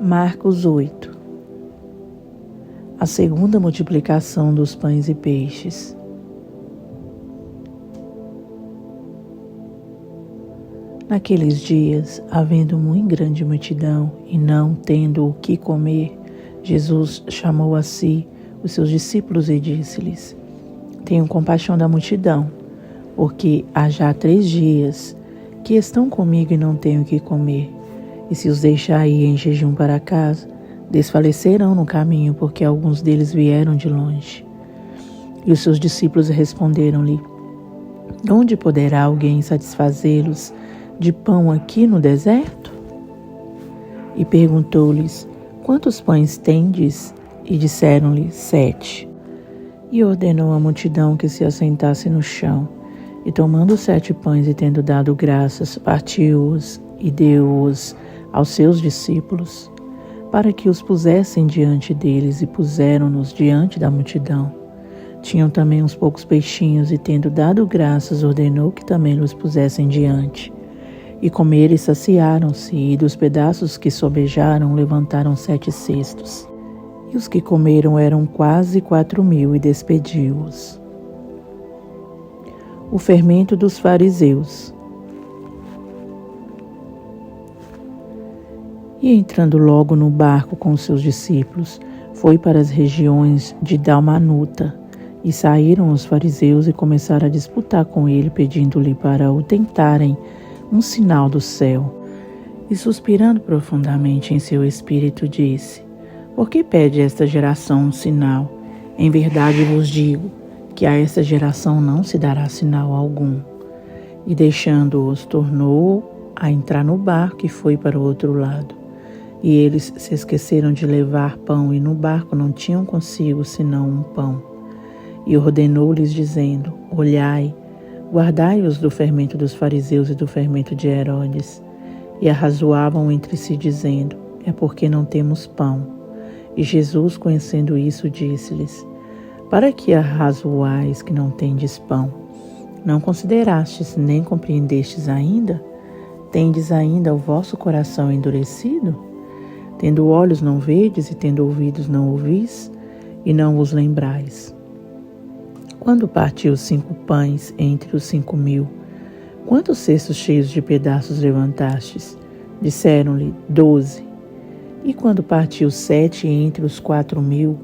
Marcos 8. A segunda multiplicação dos pães e peixes. Naqueles dias, havendo muito grande multidão e não tendo o que comer, Jesus chamou a si os seus discípulos e disse-lhes: Tenham compaixão da multidão, porque há já 3 dias que estão comigo e não tenho o que comer. E se os deixar ir em jejum para casa, desfalecerão no caminho, porque alguns deles vieram de longe. E os seus discípulos responderam-lhe: Onde poderá alguém satisfazê-los de pão aqui no deserto? E perguntou-lhes: Quantos pães tendes? E disseram-lhe: 7. E ordenou à multidão que se assentasse no chão. E tomando os 7 pães e tendo dado graças, partiu-os e deu-os aos seus discípulos, para que os pusessem diante deles, e puseram-nos diante da multidão. Tinham também uns poucos peixinhos, e tendo dado graças, ordenou que também os pusessem diante. E comeram e saciaram-se, e dos pedaços que sobejaram levantaram 7 cestos. E os que comeram eram quase 4.000, e despediu-os. O fermento dos fariseus. E entrando logo no barco com os seus discípulos, foi para as regiões de Dalmanuta. E saíram os fariseus e começaram a disputar com ele, pedindo-lhe para o tentarem um sinal do céu. E suspirando profundamente em seu espírito, disse: Por que pede esta geração um sinal? Em verdade vos digo que a esta geração não se dará sinal algum. E deixando-os, tornou a entrar no barco e foi para o outro lado. E eles se esqueceram de levar pão, e no barco não tinham consigo senão um pão. E ordenou-lhes, dizendo: Olhai, guardai-os do fermento dos fariseus e do fermento de Herodes. E arrazoavam entre si, dizendo: É porque não temos pão. E Jesus, conhecendo isso, disse-lhes: Para que arrazoais que não tendes pão? Não considerastes nem compreendestes ainda? Tendes ainda o vosso coração endurecido? Tendo olhos não vedes, e tendo ouvidos não ouvis, e não vos lembrais. Quando partiu os 5 pães entre os 5.000, quantos cestos cheios de pedaços levantastes? Disseram-lhe: 12. E quando partiu 7 entre os 4.000,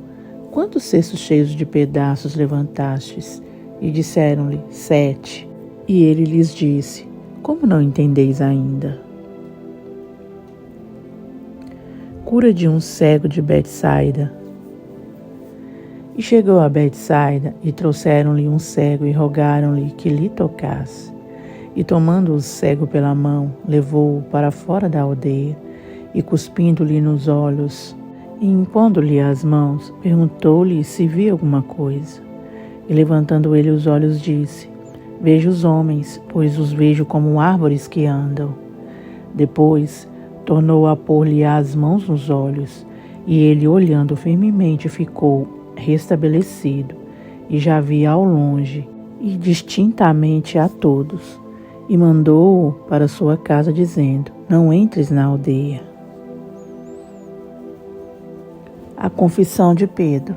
quantos cestos cheios de pedaços levantastes? E disseram-lhe: 7. E ele lhes disse: Como não entendeis ainda? Cura de um cego de Betsaida. E chegou a Betsaida, e trouxeram-lhe um cego, e rogaram-lhe que lhe tocasse. E tomando o cego pela mão, levou-o para fora da aldeia, e cuspindo-lhe nos olhos, e impondo-lhe as mãos, perguntou-lhe se via alguma coisa. E levantando ele os olhos, disse: Vejo os homens, pois os vejo como árvores que andam. Depois tornou a pôr-lhe as mãos nos olhos, e ele, olhando firmemente, ficou restabelecido, e já via ao longe, e distintamente a todos. E mandou-o para sua casa, dizendo: Não entres na aldeia. A confissão de Pedro.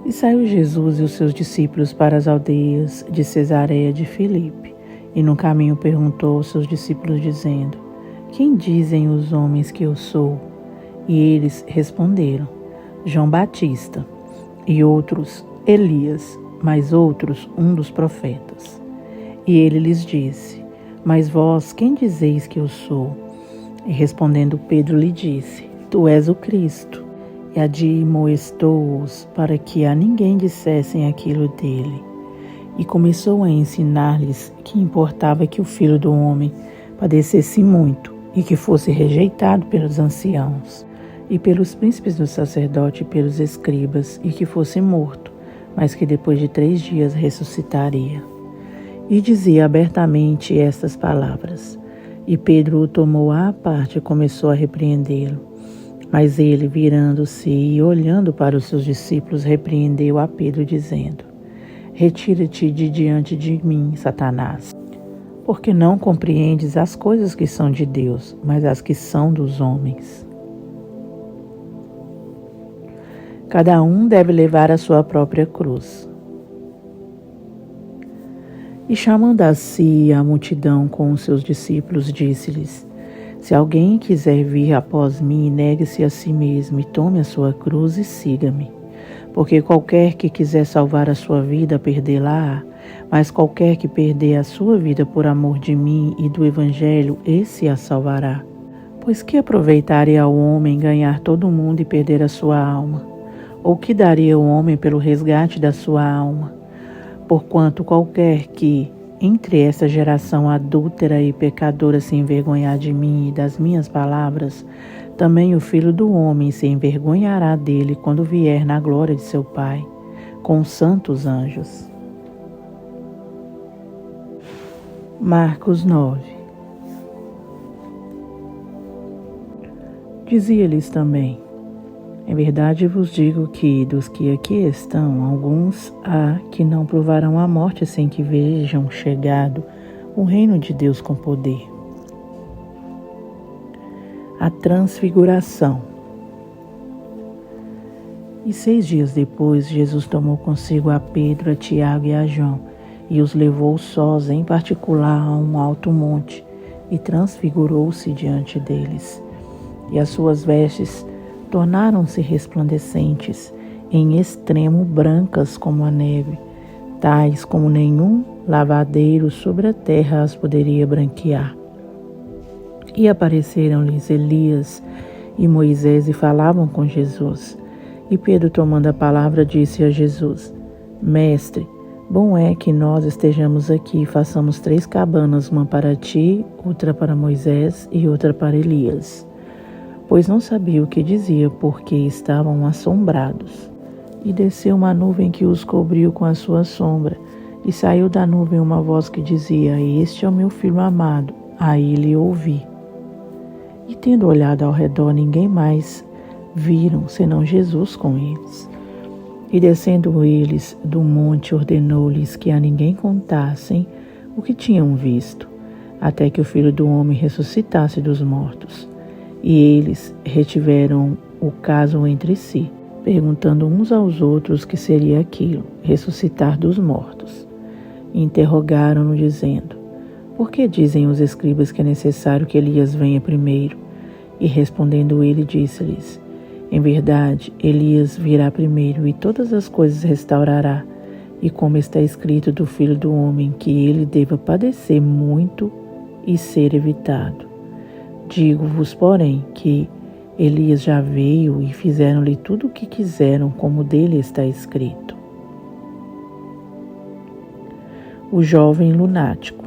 E saiu Jesus e os seus discípulos para as aldeias de Cesareia de Filipe, e no caminho perguntou aos seus discípulos, dizendo: Quem dizem os homens que eu sou? E eles responderam: João Batista, e outros Elias, mas outros um dos profetas. E ele lhes disse: Mas vós, quem dizeis que eu sou? E respondendo Pedro lhe disse: Tu és o Cristo. E admoestou-os para que a ninguém dissessem aquilo dele. E começou a ensinar-lhes que importava que o Filho do Homem padecesse muito, e que fosse rejeitado pelos anciãos, e pelos príncipes do sacerdote, e pelos escribas, e que fosse morto, mas que depois de 3 dias ressuscitaria. E dizia abertamente estas palavras. E Pedro o tomou à parte e começou a repreendê-lo. Mas ele, virando-se e olhando para os seus discípulos, repreendeu a Pedro, dizendo: Retira-te de diante de mim, Satanás, porque não compreendes as coisas que são de Deus, mas as que são dos homens. Cada um deve levar a sua própria cruz. E chamando a si a multidão com os seus discípulos, disse-lhes: Se alguém quiser vir após mim, negue-se a si mesmo e tome a sua cruz e siga-me. Porque qualquer que quiser salvar a sua vida, perdê-la-á. Mas qualquer que perder a sua vida por amor de mim e do Evangelho, esse a salvará. Pois que aproveitaria ao homem ganhar todo o mundo e perder a sua alma? Ou que daria o homem pelo resgate da sua alma? Porquanto qualquer que, entre essa geração adúltera e pecadora, se envergonhar de mim e das minhas palavras, também o Filho do Homem se envergonhará dele quando vier na glória de seu Pai, com os santos anjos. Marcos 9. Dizia-lhes também: Em verdade vos digo que, dos que aqui estão, alguns há que não provarão a morte sem que vejam chegado o reino de Deus com poder. A transfiguração. E 6 dias depois, Jesus tomou consigo a Pedro, a Tiago e a João, e os levou sós, em particular, a um alto monte, e transfigurou-se diante deles. E as suas vestes tornaram-se resplandecentes, em extremo brancas como a neve, tais como nenhum lavadeiro sobre a terra as poderia branquear. E apareceram-lhes Elias e Moisés e falavam com Jesus. E Pedro, tomando a palavra, disse a Jesus: Mestre, bom é que nós estejamos aqui e façamos 3 cabanas, uma para ti, outra para Moisés e outra para Elias. Pois não sabia o que dizia, porque estavam assombrados. E desceu uma nuvem que os cobriu com a sua sombra, e saiu da nuvem uma voz que dizia: Este é o meu filho amado, a ele ouvi. E tendo olhado ao redor, ninguém mais viram, senão Jesus com eles. E descendo eles do monte, ordenou-lhes que a ninguém contassem o que tinham visto, até que o Filho do Homem ressuscitasse dos mortos. E eles retiveram o caso entre si, perguntando uns aos outros o que seria aquilo, ressuscitar dos mortos. E interrogaram-no, dizendo: Por que dizem os escribas que é necessário que Elias venha primeiro? E respondendo ele, disse-lhes: Em verdade, Elias virá primeiro e todas as coisas restaurará. E como está escrito do Filho do Homem, que ele deva padecer muito e ser evitado. Digo-vos, porém, que Elias já veio e fizeram-lhe tudo o que quiseram, como dele está escrito. O jovem lunático.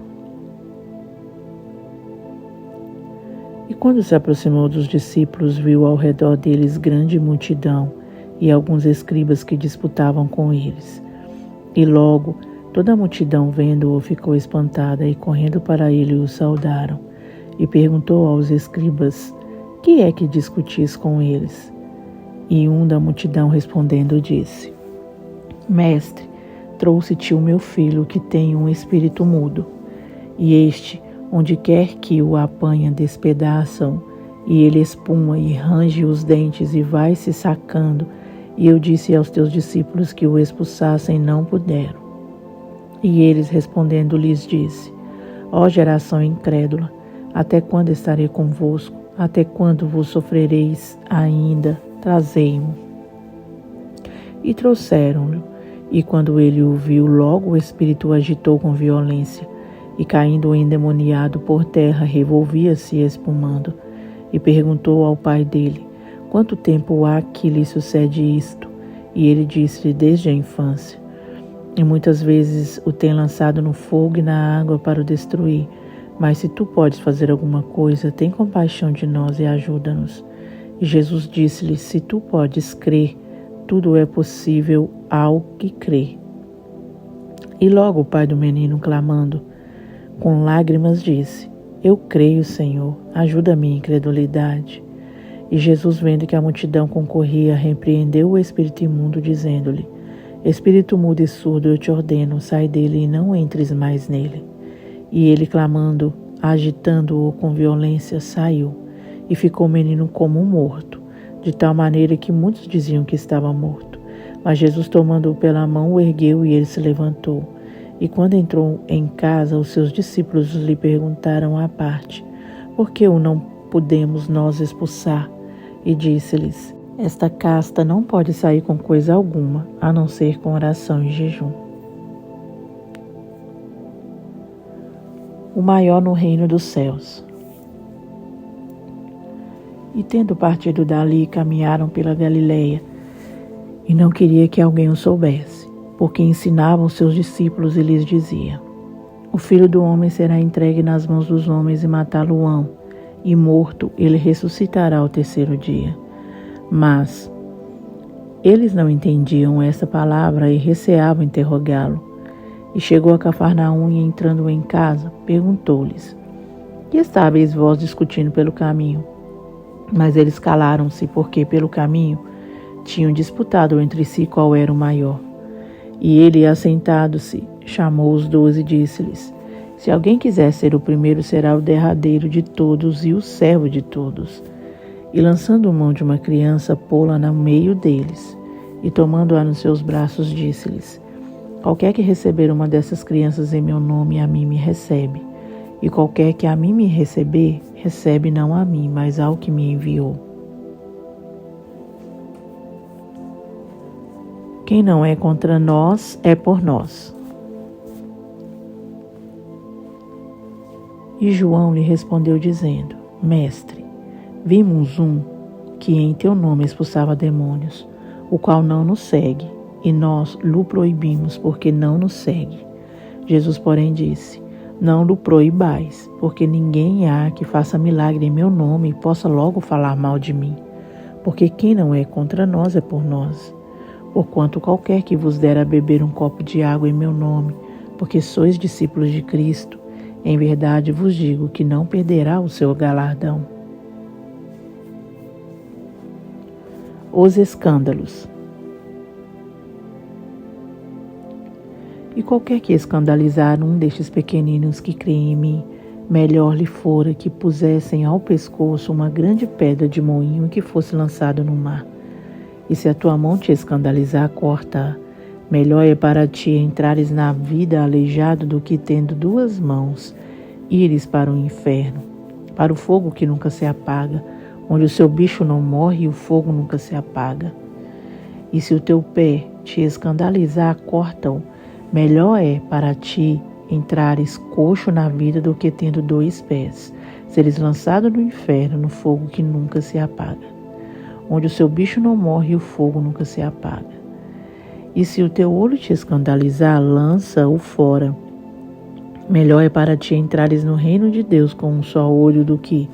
E quando se aproximou dos discípulos, viu ao redor deles grande multidão e alguns escribas que disputavam com eles. E logo toda a multidão, vendo-o, ficou espantada e correndo para ele o saudaram. E perguntou aos escribas: Que é que discutis com eles? E um da multidão respondendo disse: Mestre, trouxe-te o meu filho que tem um espírito mudo. E este, onde quer que o apanha, despedaçam, e ele espuma e range os dentes e vai se sacando. E eu disse aos teus discípulos que o expulsassem, não puderam. E eles respondendo lhes disse: Ó geração incrédula, até quando estarei convosco? Até quando vos sofrereis ainda? Trazei-mo. E trouxeram-lhe. E quando ele o viu, logo o espírito o agitou com violência. E caindo o endemoniado por terra, revolvia-se espumando. E perguntou ao pai dele: Quanto tempo há que lhe sucede isto? E ele disse-lhe: Desde a infância. E muitas vezes o tem lançado no fogo e na água para o destruir. Mas se tu podes fazer alguma coisa, tem compaixão de nós e ajuda-nos. E Jesus disse-lhe: Se tu podes crer, tudo é possível ao que crê. E logo o pai do menino, clamando com lágrimas, disse: Eu creio, Senhor, ajuda a minha incredulidade. E Jesus, vendo que a multidão concorria, repreendeu o espírito imundo, dizendo-lhe: Espírito mudo e surdo, eu te ordeno, sai dele e não entres mais nele. E ele, clamando, agitando-o com violência, saiu, e ficou o menino como morto, de tal maneira que muitos diziam que estava morto. Mas Jesus, tomando-o pela mão, o ergueu e ele se levantou. E quando entrou em casa, os seus discípulos lhe perguntaram à parte: por que o não podemos nós expulsar? E disse-lhes: esta casta não pode sair com coisa alguma, a não ser com oração e jejum. O maior no reino dos céus. E tendo partido dali, caminharam pela Galileia, e não queria que alguém o soubesse, porque ensinavam seus discípulos e lhes dizia: o Filho do Homem será entregue nas mãos dos homens e matá-lo-ão, e morto ele ressuscitará ao terceiro dia. Mas eles não entendiam essa palavra e receavam interrogá-lo. E chegou a Cafarnaum e, entrando em casa, perguntou-lhes: que estáveis vós discutindo pelo caminho? Mas eles calaram-se, porque pelo caminho tinham disputado entre si qual era o maior. E ele, assentado-se, chamou os 12 e disse-lhes: se alguém quiser ser o primeiro, será o derradeiro de todos e o servo de todos. E lançando mão de uma criança, pô-la no meio deles, e tomando-a nos seus braços, disse-lhes: qualquer que receber uma dessas crianças em meu nome, a mim me recebe. E qualquer que a mim me receber, recebe não a mim, mas ao que me enviou. Quem não é contra nós, é por nós. E João lhe respondeu dizendo: mestre, vimos um que em teu nome expulsava demônios, o qual não nos segue, e nós lhe proibimos, porque não nos segue. Jesus, porém, disse: não lhe proibais, porque ninguém há que faça milagre em meu nome e possa logo falar mal de mim. Porque quem não é contra nós é por nós. Porquanto qualquer que vos der a beber um copo de água em meu nome, porque sois discípulos de Cristo, em verdade vos digo que não perderá o seu galardão. Os escândalos. E qualquer que escandalizar um destes pequeninos que creem em mim, melhor lhe fora que pusessem ao pescoço uma grande pedra de moinho e que fosse lançado no mar. E se a tua mão te escandalizar, corta-a. Melhor é para ti entrares na vida aleijado do que, tendo 2 mãos, ires para o inferno, para o fogo que nunca se apaga, onde o seu bicho não morre e o fogo nunca se apaga. E se o teu pé te escandalizar, corta-o. Melhor é para ti entrares coxo na vida do que, tendo 2 pés, seres lançado no inferno, no fogo que nunca se apaga, onde o seu bicho não morre e o fogo nunca se apaga. E se o teu olho te escandalizar, lança-o fora. Melhor é para ti entrares no reino de Deus com um só olho do que,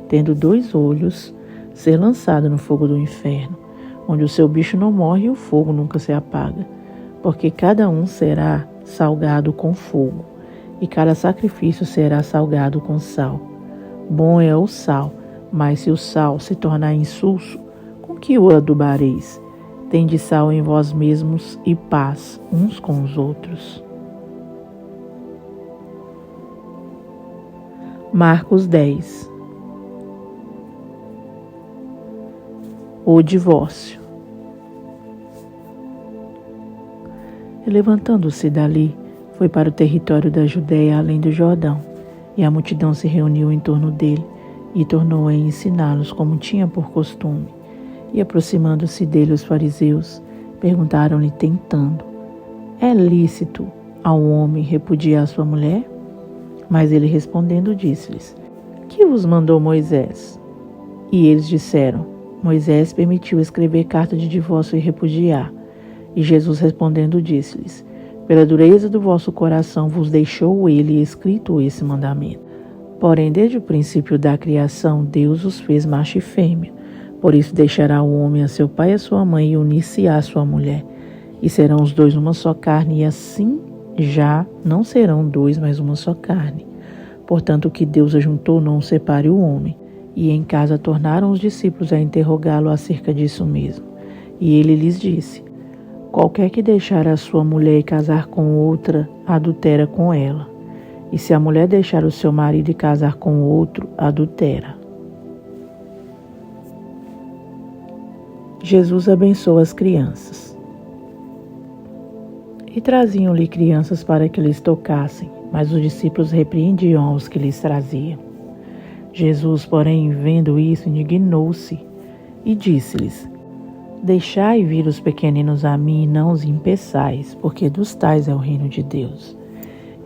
tendo 2 olhos, ser lançado no fogo do inferno, onde o seu bicho não morre e o fogo nunca se apaga. Porque cada um será salgado com fogo, e cada sacrifício será salgado com sal. Bom é o sal, mas se o sal se tornar insulso, com que o adubareis? Tende sal em vós mesmos e paz uns com os outros. Marcos 10. O divórcio. E levantando-se dali, foi para o território da Judéia, além do Jordão, e a multidão se reuniu em torno dele, e tornou a ensiná-los como tinha por costume. E aproximando-se dele os fariseus, perguntaram-lhe tentando: é lícito ao homem repudiar sua mulher? Mas ele respondendo disse-lhes: que vos mandou Moisés? E eles disseram: Moisés permitiu escrever carta de divórcio e repudiar. E Jesus respondendo disse-lhes: pela dureza do vosso coração vos deixou ele escrito esse mandamento. Porém, desde o princípio da criação, Deus os fez macho e fêmea. Por isso deixará o homem a seu pai e a sua mãe e unir-se-á à sua mulher. E serão os 2 uma só carne, e assim já não serão 2, mas uma só carne. Portanto, o que Deus ajuntou, não separe o homem. E em casa tornaram os discípulos a interrogá-lo acerca disso mesmo. E ele lhes disse: qualquer que deixar a sua mulher e casar com outra, adultera com ela. E se a mulher deixar o seu marido e casar com outro, adultera. Jesus abençoa as crianças. E traziam-lhe crianças para que lhes tocassem, mas os discípulos repreendiam os que lhes traziam. Jesus, porém, vendo isso, indignou-se e disse-lhes: Deixai vir os pequeninos a mim e não os impeçais, porque dos tais é o reino de Deus.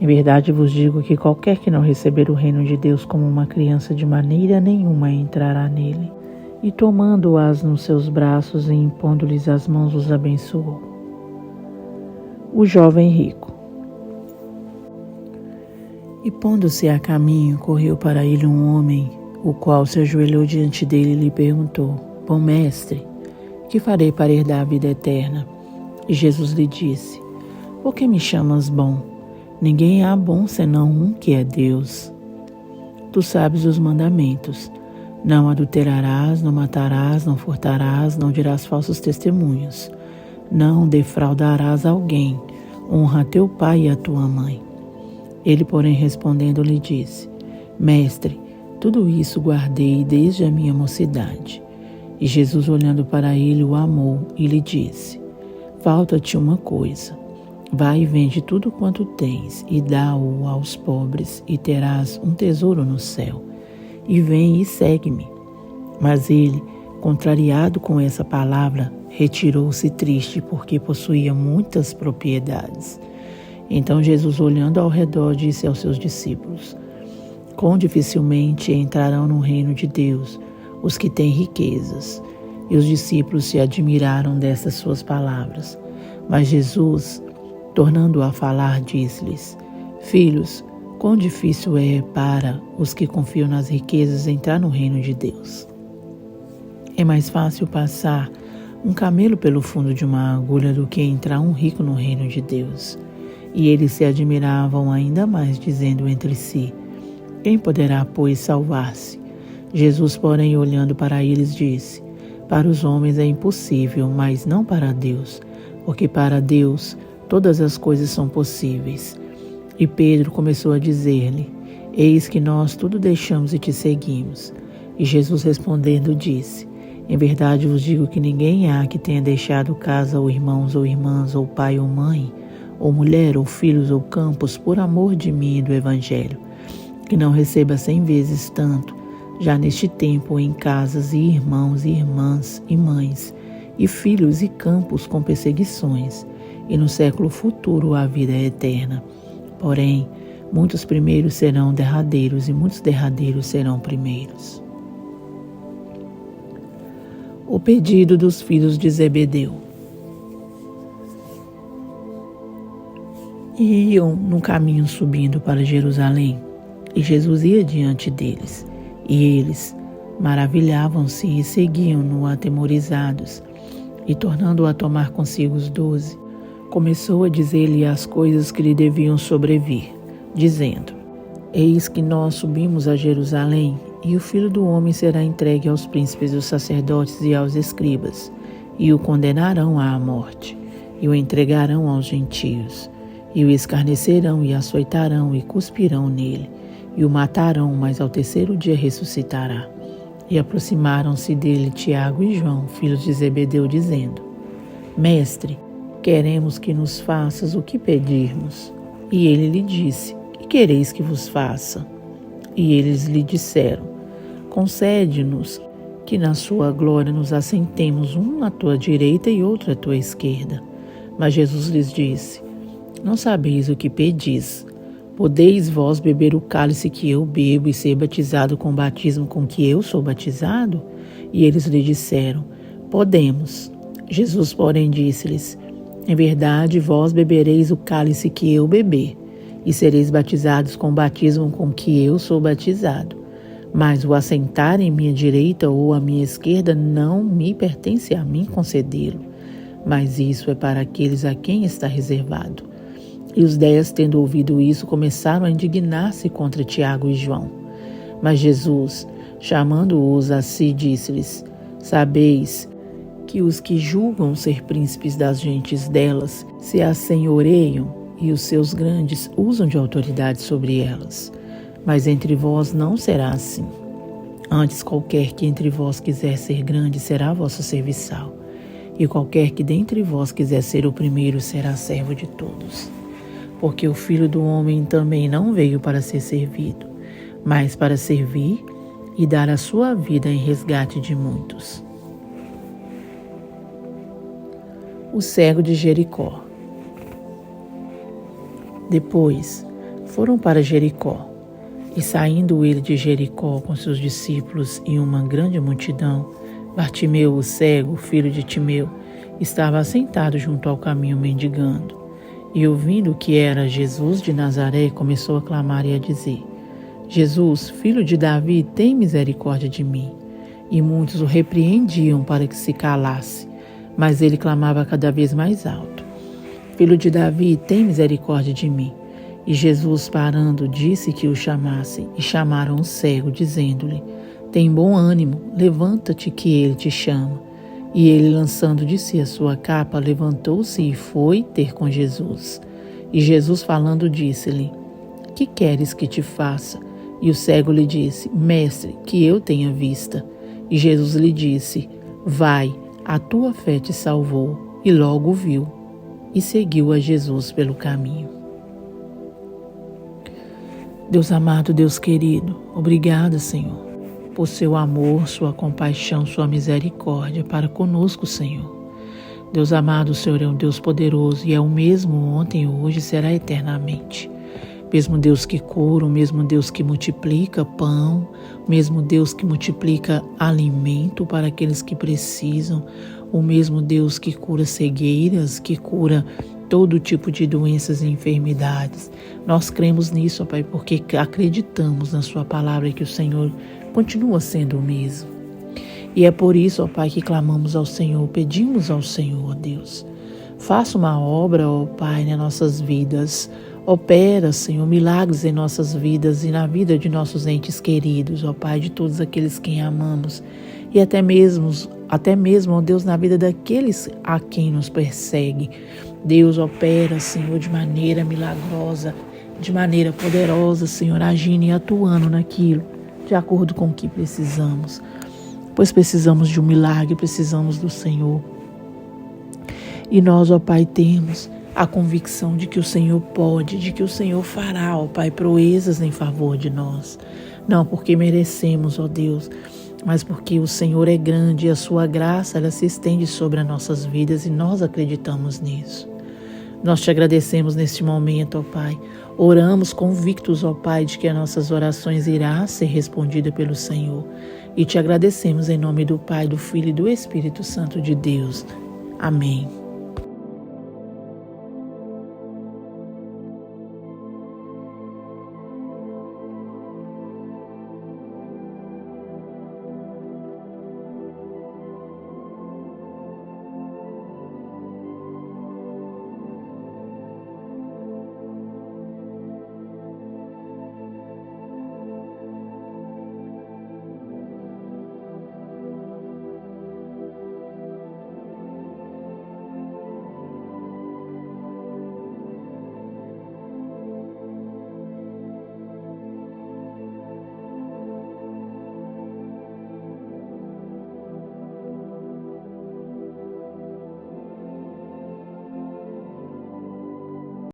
Em verdade vos digo que qualquer que não receber o reino de Deus como uma criança, de maneira nenhuma entrará nele. E tomando-as nos seus braços e impondo-lhes as mãos, os abençoou. O jovem rico. E pondo-se a caminho, correu para ele um homem, o qual se ajoelhou diante dele e lhe perguntou: Bom mestre, que farei para herdar a vida eterna? E Jesus lhe disse: Por que me chamas bom? Ninguém há bom senão um, que é Deus. Tu sabes os mandamentos: não adulterarás, não matarás, não furtarás, não dirás falsos testemunhos, não defraudarás alguém, honra teu pai e a tua mãe. Ele, porém, respondendo, lhe disse: Mestre, tudo isso guardei desde a minha mocidade. E Jesus, olhando para ele, o amou e lhe disse: Falta-te uma coisa. Vai e vende tudo quanto tens e dá-o aos pobres, e terás um tesouro no céu. E vem e segue-me. Mas ele, contrariado com essa palavra, retirou-se triste, porque possuía muitas propriedades. Então Jesus, olhando ao redor, disse aos seus discípulos: Quão dificilmente entrarão no reino de Deus os que têm riquezas. E os discípulos se admiraram dessas suas palavras. Mas Jesus, tornando a falar, disse-lhes: Filhos, quão difícil é para os que confiam nas riquezas entrar no reino de Deus. É mais fácil passar um camelo pelo fundo de uma agulha do que entrar um rico no reino de Deus. E eles se admiravam ainda mais, dizendo entre si: Quem poderá, pois, salvar-se? Jesus, porém, olhando para eles, disse: Para os homens é impossível, mas não para Deus, porque para Deus todas as coisas são possíveis. E Pedro começou a dizer-lhe: Eis que nós tudo deixamos e te seguimos. E Jesus, respondendo, disse: Em verdade vos digo que ninguém há que tenha deixado casa, ou irmãos, ou irmãs, ou pai, ou mãe, ou mulher, ou filhos, ou campos, por amor de mim e do Evangelho, que não receba 100 vezes tanto, já neste tempo, em casas, e irmãos, e irmãs, e mães, e filhos, e campos com perseguições, e no século futuro a vida é eterna. Porém, muitos primeiros serão derradeiros, e muitos derradeiros serão primeiros. O pedido dos filhos de Zebedeu. E iam no caminho subindo para Jerusalém, e Jesus ia diante deles, e eles maravilhavam-se e seguiam-no atemorizados. E tornando a tomar consigo os 12, começou a dizer-lhe as coisas que lhe deviam sobrevir, dizendo: Eis que nós subimos a Jerusalém, e o Filho do Homem será entregue aos príncipes dos sacerdotes e aos escribas, e o condenarão à morte, e o entregarão aos gentios, e o escarnecerão e açoitarão e cuspirão nele, e o matarão, mas ao terceiro dia ressuscitará. E aproximaram-se dele Tiago e João, filhos de Zebedeu, dizendo: Mestre, queremos que nos faças o que pedirmos. E ele lhe disse: Que quereis que vos faça? E eles lhe disseram: Concede-nos que na sua glória nos assentemos, um à tua direita e outro à tua esquerda. Mas Jesus lhes disse: Não sabeis o que pedis. Podeis vós beber o cálice que eu bebo e ser batizado com o batismo com que eu sou batizado? E eles lhe disseram: Podemos. Jesus, porém, disse-lhes: Em verdade, vós bebereis o cálice que eu beber, e sereis batizados com o batismo com que eu sou batizado. Mas o assentar em minha direita ou à minha esquerda não me pertence a mim concedê-lo, mas isso é para aqueles a quem está reservado. E os 10, tendo ouvido isso, começaram a indignar-se contra Tiago e João. Mas Jesus, chamando-os a si, disse-lhes: Sabeis que os que julgam ser príncipes das gentes delas se assenhoreiam, e os seus grandes usam de autoridade sobre elas. Mas entre vós não será assim. Antes, qualquer que entre vós quiser ser grande será vosso serviçal. E qualquer que dentre vós quiser ser o primeiro será servo de todos. Porque o Filho do Homem também não veio para ser servido, mas para servir e dar a sua vida em resgate de muitos. O cego de Jericó. Depois foram para Jericó, e saindo ele de Jericó com seus discípulos e uma grande multidão, Bartimeu, o cego, filho de Timeu, estava assentado junto ao caminho mendigando. E ouvindo que era Jesus de Nazaré, começou a clamar e a dizer: Jesus, filho de Davi, tem misericórdia de mim. E muitos o repreendiam para que se calasse, mas ele clamava cada vez mais alto: Filho de Davi, tem misericórdia de mim. E Jesus, parando, disse que o chamassem, e chamaram o cego, dizendo-lhe: Tem bom ânimo, levanta-te que ele te chama. E ele, lançando de si a sua capa, levantou-se e foi ter com Jesus. E Jesus, falando, disse-lhe: Que queres que te faça? E o cego lhe disse: Mestre, que eu tenha vista. E Jesus lhe disse: Vai, a tua fé te salvou. E logo viu, e seguiu a Jesus pelo caminho. Deus amado, Deus querido, obrigada, Senhor, por seu amor, sua compaixão, sua misericórdia para conosco, Senhor. Deus amado, o Senhor é um Deus poderoso e é o mesmo ontem, hoje e será eternamente. Mesmo Deus que cura, o mesmo Deus que multiplica pão, o mesmo Deus que multiplica alimento para aqueles que precisam, o mesmo Deus que cura cegueiras, que cura todo tipo de doenças e enfermidades. Nós cremos nisso, ó Pai, porque acreditamos na sua palavra que o Senhor continua sendo o mesmo. E é por isso, ó Pai, que clamamos ao Senhor, pedimos ao Senhor, ó Deus, faça uma obra, ó Pai, nas nossas vidas. Opera, Senhor, milagres em nossas vidas e na vida de nossos entes queridos, ó Pai, de todos aqueles que amamos. E até mesmo, ó Deus, na vida daqueles a quem nos persegue. Deus, opera, Senhor, de maneira milagrosa, de maneira poderosa, Senhor, agindo e atuando naquilo, de acordo com o que precisamos. Pois precisamos de um milagre, precisamos do Senhor. E nós, ó Pai, temos a convicção de que o Senhor pode, de que o Senhor fará, ó Pai, proezas em favor de nós. Não porque merecemos, ó Deus, mas porque o Senhor é grande e a sua graça, ela se estende sobre as nossas vidas e nós acreditamos nisso. Nós te agradecemos neste momento, ó Pai. Oramos convictos, ó Pai, de que as nossas orações irá ser respondida pelo Senhor. E te agradecemos em nome do Pai, do Filho e do Espírito Santo de Deus. Amém.